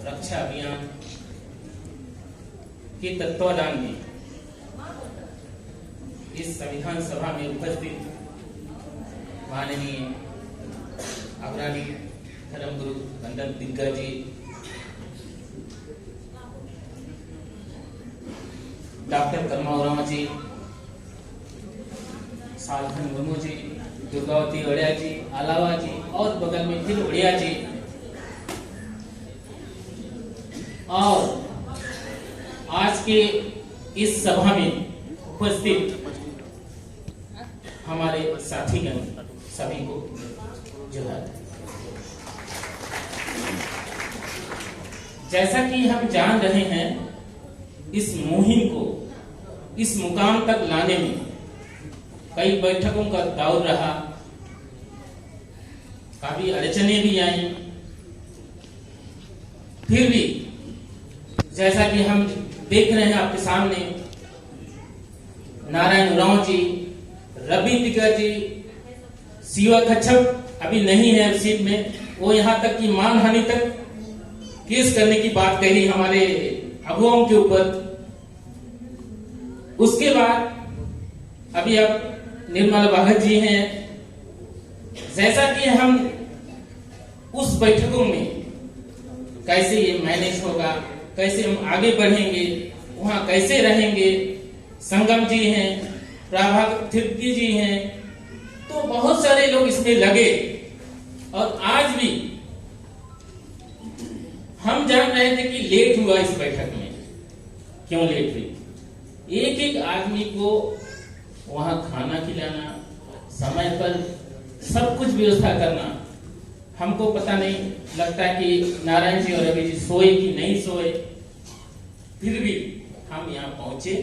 रक्षा अभियान के तत्वाधान में इस संविधान सभा में उपस्थित माननीय अग्रणी धर्मगुरु वंदन दिग्गज जी, डॉक्टर कर्मा ओरामा जी, सालखन मुर्मू जी, दुर्गावती ओड़िया जी, अलावा जी और बगल में फिर ओड़िया जी, और आज के इस सभा में उपस्थित हमारे साथीगण सभी को जोहार। जैसा कि हम जान रहे हैं, इस मुहिम को इस मुकाम तक लाने में कई बैठकों का दौर रहा, काफी अड़चनें भी आई, फिर भी जैसा कि हम देख रहे हैं आपके सामने, नारायण उरांव जी, रवि दिग्गज जी, शिवा कच्छप अभी नहीं है सीट में, वो यहाँ तक कि मानहानि तक केस करने की बात कही हमारे अगुवाओं के ऊपर। उसके बाद अभी अब निर्मला भगत जी हैं। जैसा कि हम उस बैठकों में कैसे ये मैनेज होगा, कैसे हम आगे बढ़ेंगे, वहां कैसे रहेंगे, संगम जी हैं, प्रभात थिर्की जी हैं, तो बहुत सारे लोग इसमें लगे। और आज भी हम जान रहे थे कि लेट हुआ इस बैठक में, क्यों लेट हुई। एक एक आदमी को वहां खाना खिलाना, समय पर सब कुछ व्यवस्था करना, हमको पता नहीं लगता कि नारायण जी और रवि जी सोए कि नहीं सोए, फिर भी हम यहाँ पहुंचे।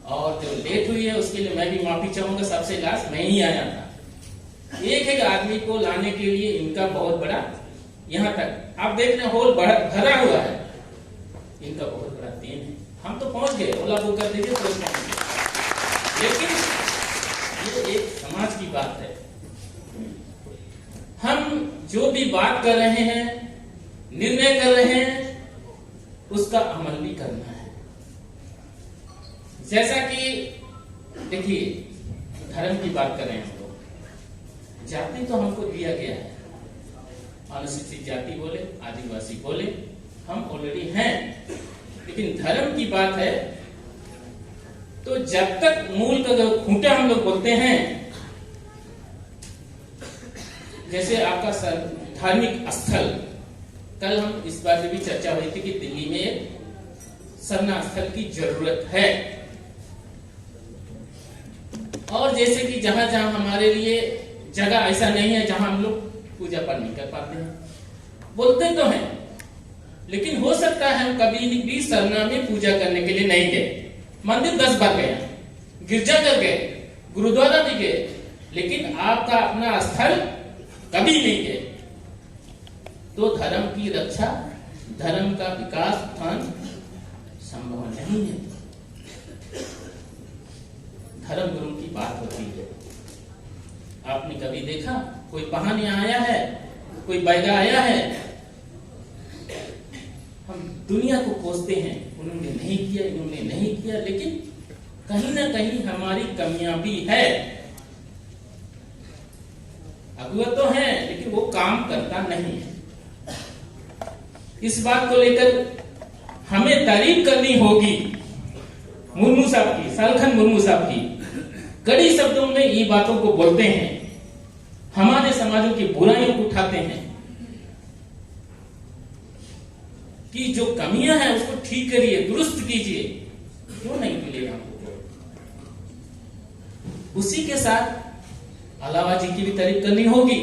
और जो लेट हुई है उसके लिए मैं भी माफी चाहूंगा, सबसे लास्ट मैं ही आया था। एक एक आदमी को लाने के लिए इनका बहुत बड़ा, यहाँ तक आप देख रहे हैं हॉल भरा हुआ है, इनका बहुत बड़ा देन है। हम तो पहुंच गए, ओला बुक कर दीजिए तो, लेकिन ये एक समाज की बात है। हम जो भी बात कर रहे हैं, निर्णय कर रहे हैं, उसका अमल भी करना है। जैसा कि देखिए, धर्म की बात कर रहे हैं हम लोग, जाति तो हमको दिया गया है, अनुसूचित जाति बोले, आदिवासी बोले, हम ऑलरेडी हैं। लेकिन धर्म की बात है तो जब तक मूल का जो खूंटा हम लोग बोलते हैं, जैसे आपका धार्मिक स्थल, कल हम इस बात पे भी चर्चा हुई थी कि दिल्ली में एक सरना स्थल की जरूरत है। और जैसे कि जहां जहां हमारे लिए जगह ऐसा नहीं है जहां हम लोग पूजा पाठ नहीं कर पाते हैं, बोलते तो हैं, लेकिन हो सकता है हम कभी भी सरना में पूजा करने के लिए नहीं गए। मंदिर 10 बार गए, गिरजाघर गए, गुरुद्वारा भी गए, लेकिन आपका अपना स्थल कभी नहीं गए। तो धर्म की रक्षा, धर्म का विकास स्थान संभव नहीं है। धर्म गुरु की बात होती है। आपने कभी देखा कोई पहान यहाँ आया है, कोई बैगा आया है? हम दुनिया को कोसते हैं, उन्होंने नहीं किया, इन्होंने नहीं किया, लेकिन कहीं ना कहीं हमारी कमियां भी है। अगुआ तो है, लेकिन वो काम करता नहीं है। इस बात को लेकर हमें तारीफ करनी होगी मुर्मू साहब की, सालखन मुर्मू साहब की। कड़ी शब्दों में ये बातों को बोलते हैं, हमारे समाजों की बुराइयों को उठाते हैं कि जो कमियां हैं उसको ठीक करिए, दुरुस्त कीजिए। क्यों नहीं मिलेगा हमको? उसी के साथ अलावा जी की भी तारीफ करनी होगी।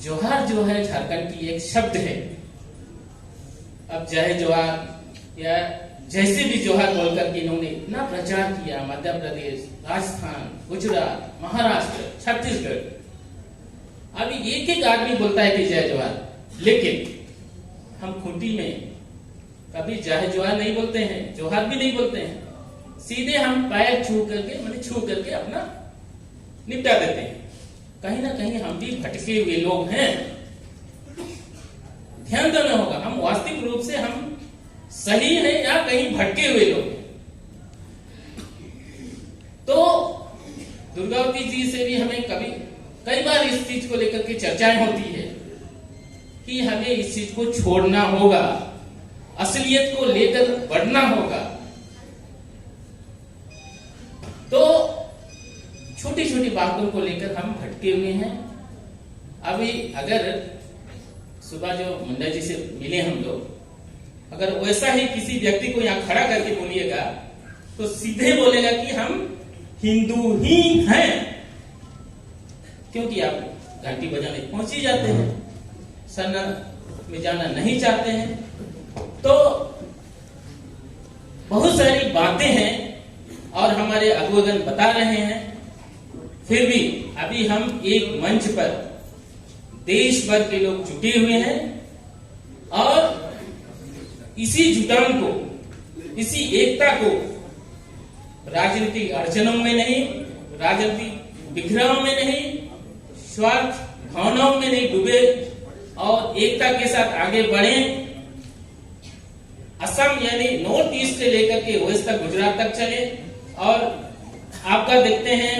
जोहार जो है झारखंड की एक शब्द है। अब जय जोहार या जैसे भी जोहार बोलकर के इन्होंने इतना प्रचार किया, मध्य प्रदेश, राजस्थान, गुजरात, महाराष्ट्र, छत्तीसगढ़। अभी एक एक आदमी बोलता है कि जय जोहार, लेकिन हम खूंटी में कभी जय जोहार नहीं बोलते हैं, जोहार भी नहीं बोलते हैं। सीधे हम पैर छू करके अपना निपटा देते हैं। कहीं ना कहीं हम भी भटके हुए लोग हैं। ध्यान देना होगा हम वास्तविक रूप से हम सही है या कहीं भटके हुए लोग हैं। तो दुर्गावती जी से भी हमें कई बार इस चीज को लेकर के चर्चाएं होती है कि हमें इस चीज को छोड़ना होगा, असलियत को लेकर बढ़ना होगा। तो छोटी छोटी बातों को लेकर हम भटके हुए हैं। अभी अगर सुबह जो मुंडा जी से मिले हम लोग, अगर वैसा ही किसी व्यक्ति को यहाँ खड़ा करके बोलिएगा तो सीधे बोलेगा कि हम हिंदू ही हैं, क्योंकि आप घंटी बजाने पहुंच ही जाते हैं, सरना में जाना नहीं चाहते हैं। तो बहुत सारी बातें हैं और हमारे अगुवगन बता रहे हैं, फिर भी अभी हम एक मंच पर देश भर के लोग जुटे हुए हैं और इसी जुटान को, इसी एकता को राजनीतिक अड़चनों में नहीं, राजनीतिक बिखराव में नहीं, स्वार्थ भावनाओं में नहीं डूबे और एकता के साथ आगे बढ़े। असम यानी नॉर्थ ईस्ट से लेकर के वेस्ट तक, गुजरात तक चले और आपका देखते हैं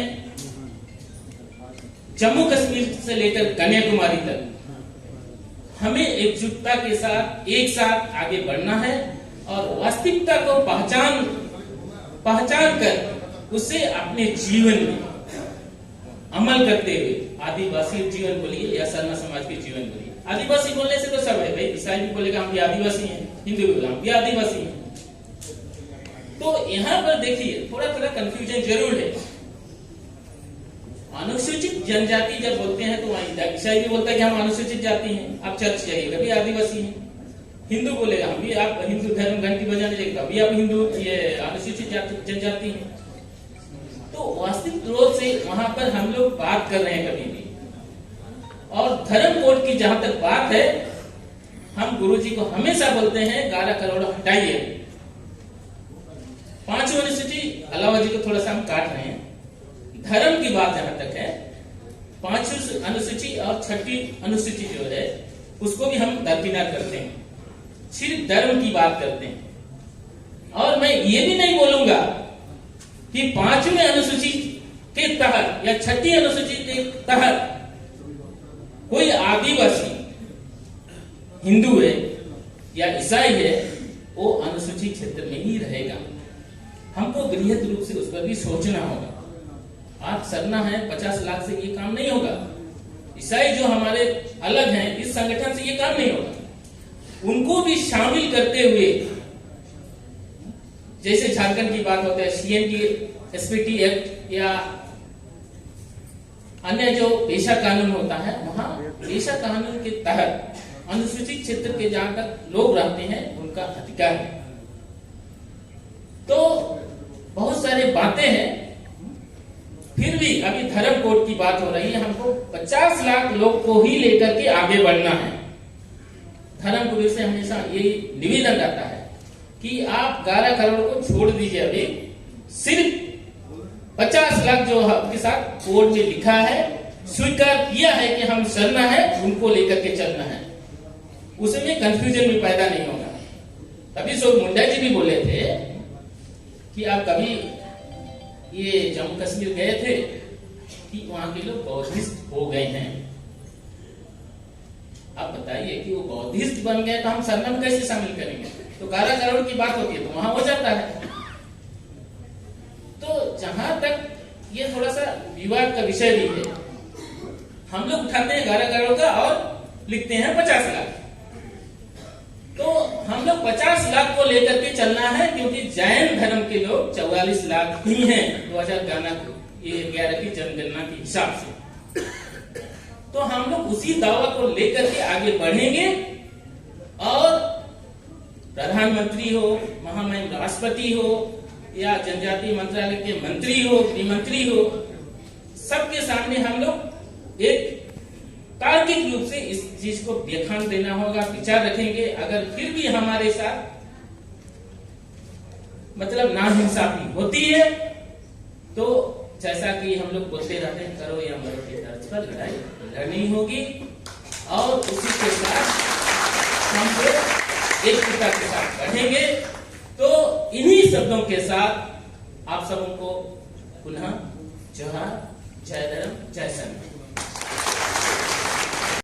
जम्मू कश्मीर से लेकर कन्याकुमारी तक हमें एकजुटता के साथ एक साथ आगे बढ़ना है और वास्तविकता को पहचान कर उसे अपने जीवन में अमल करते हुए, आदिवासी जीवन बोलिए या सरना समाज के जीवन बोलिए, आदिवासी बोलने से तो सब है भाई, ईसाई भी बोलेगा हम भी आदिवासी हैं, हिंदू भी बोलेगा हम भी आदिवासी हैं। तो यहाँ पर देखिए थोड़ा कंफ्यूजन जरूर है। अनुसूचित जनजाति जब बोलते हैं तो वहां ईसाई भी बोलता है कि हम अनुसूचित जाति हैं, आप चर्च जाइएगा भी आदिवासी हैं। हिंदू बोलेगा हम भी, आप हिंदू धर्म घंटी बजाने जाएगा अभी आप हिंदू, ये अनुसूचित जनजाति हैं। तो वास्तविक रूप से वहां पर हम लोग बात कर रहे हैं कभी भी। और धर्म कोड की जहां तक बात है, हम गुरुजी को हमेशा बोलते हैं 11 करोड़ हटाइए। 5 अनुसूचित अलावा जी को थोड़ा सा हम काट रहे हैं। धर्म की बात जहां तक है, 5 अनुसूची और 6ठी अनुसूची जो है उसको भी हम दरकिनार करते हैं, सिर्फ धर्म की बात करते हैं। और मैं ये भी नहीं बोलूंगा कि 5वीं अनुसूची के तहत या 6ठी अनुसूची के तहत कोई आदिवासी हिंदू है या ईसाई है वो अनुसूचित क्षेत्र में ही रहेगा। हमको बृहद रूप से उस पर भी सोचना होगा। आप सरना है 50 लाख से ये काम नहीं होगा। ईसाई जो हमारे अलग हैं इस संगठन से ये काम नहीं होगा। उनको भी शामिल करते हुए, जैसे झारखंड की बात होता है सीएम की एसपीटी एक्ट या अन्य जो पेशा कानून होता है, वहां पेशा कानून के तहत अनुसूचित क्षेत्र के जहां तक लोग रहते हैं उनका अधिकार है। तो बहुत सारी बातें हैं, फिर भी अभी धर्म कोड की बात हो रही है। हमको 50 लाख लोग को ही लेकर के आगे बढ़ना है। धर्म कोड से हमेशा ये निवेदन रहता है कि आप 11 करोड़ को छोड़ दीजिए, अभी सिर्फ 50 लाख जो आपके साथ कोड में लिखा है, स्वीकार किया है कि हम सरना है, उनको लेकर के चलना है। उसमें कंफ्यूजन भी पैदा नहीं होगा। तभी सो मुंडा जी भी बोले थे कि आप कभी ये जम्मू कश्मीर गए थे कि वहां के लोग बौद्धिस्ट हो गए हैं। आप बताइए कि वो बौद्धिस्ट बन गए तो हम सरना में कैसे शामिल करेंगे? तो 11 करोड़ की बात होती है तो वहां हो जाता है। तो जहां तक ये थोड़ा सा विवाद का विषय भी है, हम लोग उठाते हैं 11 करोड़ का और लिखते हैं 50 लाख। तो हम लोग 50 लाख को लेकर के चलना है, क्योंकि जैन धर्म के लोग 44 लाख ही हैं 2011 की जनगणना के हिसाब से। तो हम लोग उसी दावा को लेकर के आगे बढ़ेंगे और प्रधानमंत्री हो, महामहिम राष्ट्रपति हो या जनजातीय मंत्रालय के मंत्री हो, गृहमंत्री हो, सबके सामने हम लोग एक तार्किक रूप से इस चीज को व्याख्यान देना होगा, विचार रखेंगे। अगर फिर भी हमारे साथ मतलब नाइंसाफी होती है तो जैसा कि हम लोग बोलते रहते हैं, करो या मरो के तर्ज पर लड़ाई लड़नी होगी और उसी के साथ हम लोग एकता के साथ बढ़ेंगे। तो इन्हीं शब्दों के साथ आप सबों को पुनः जोहार, जय धर्म, जय संघ।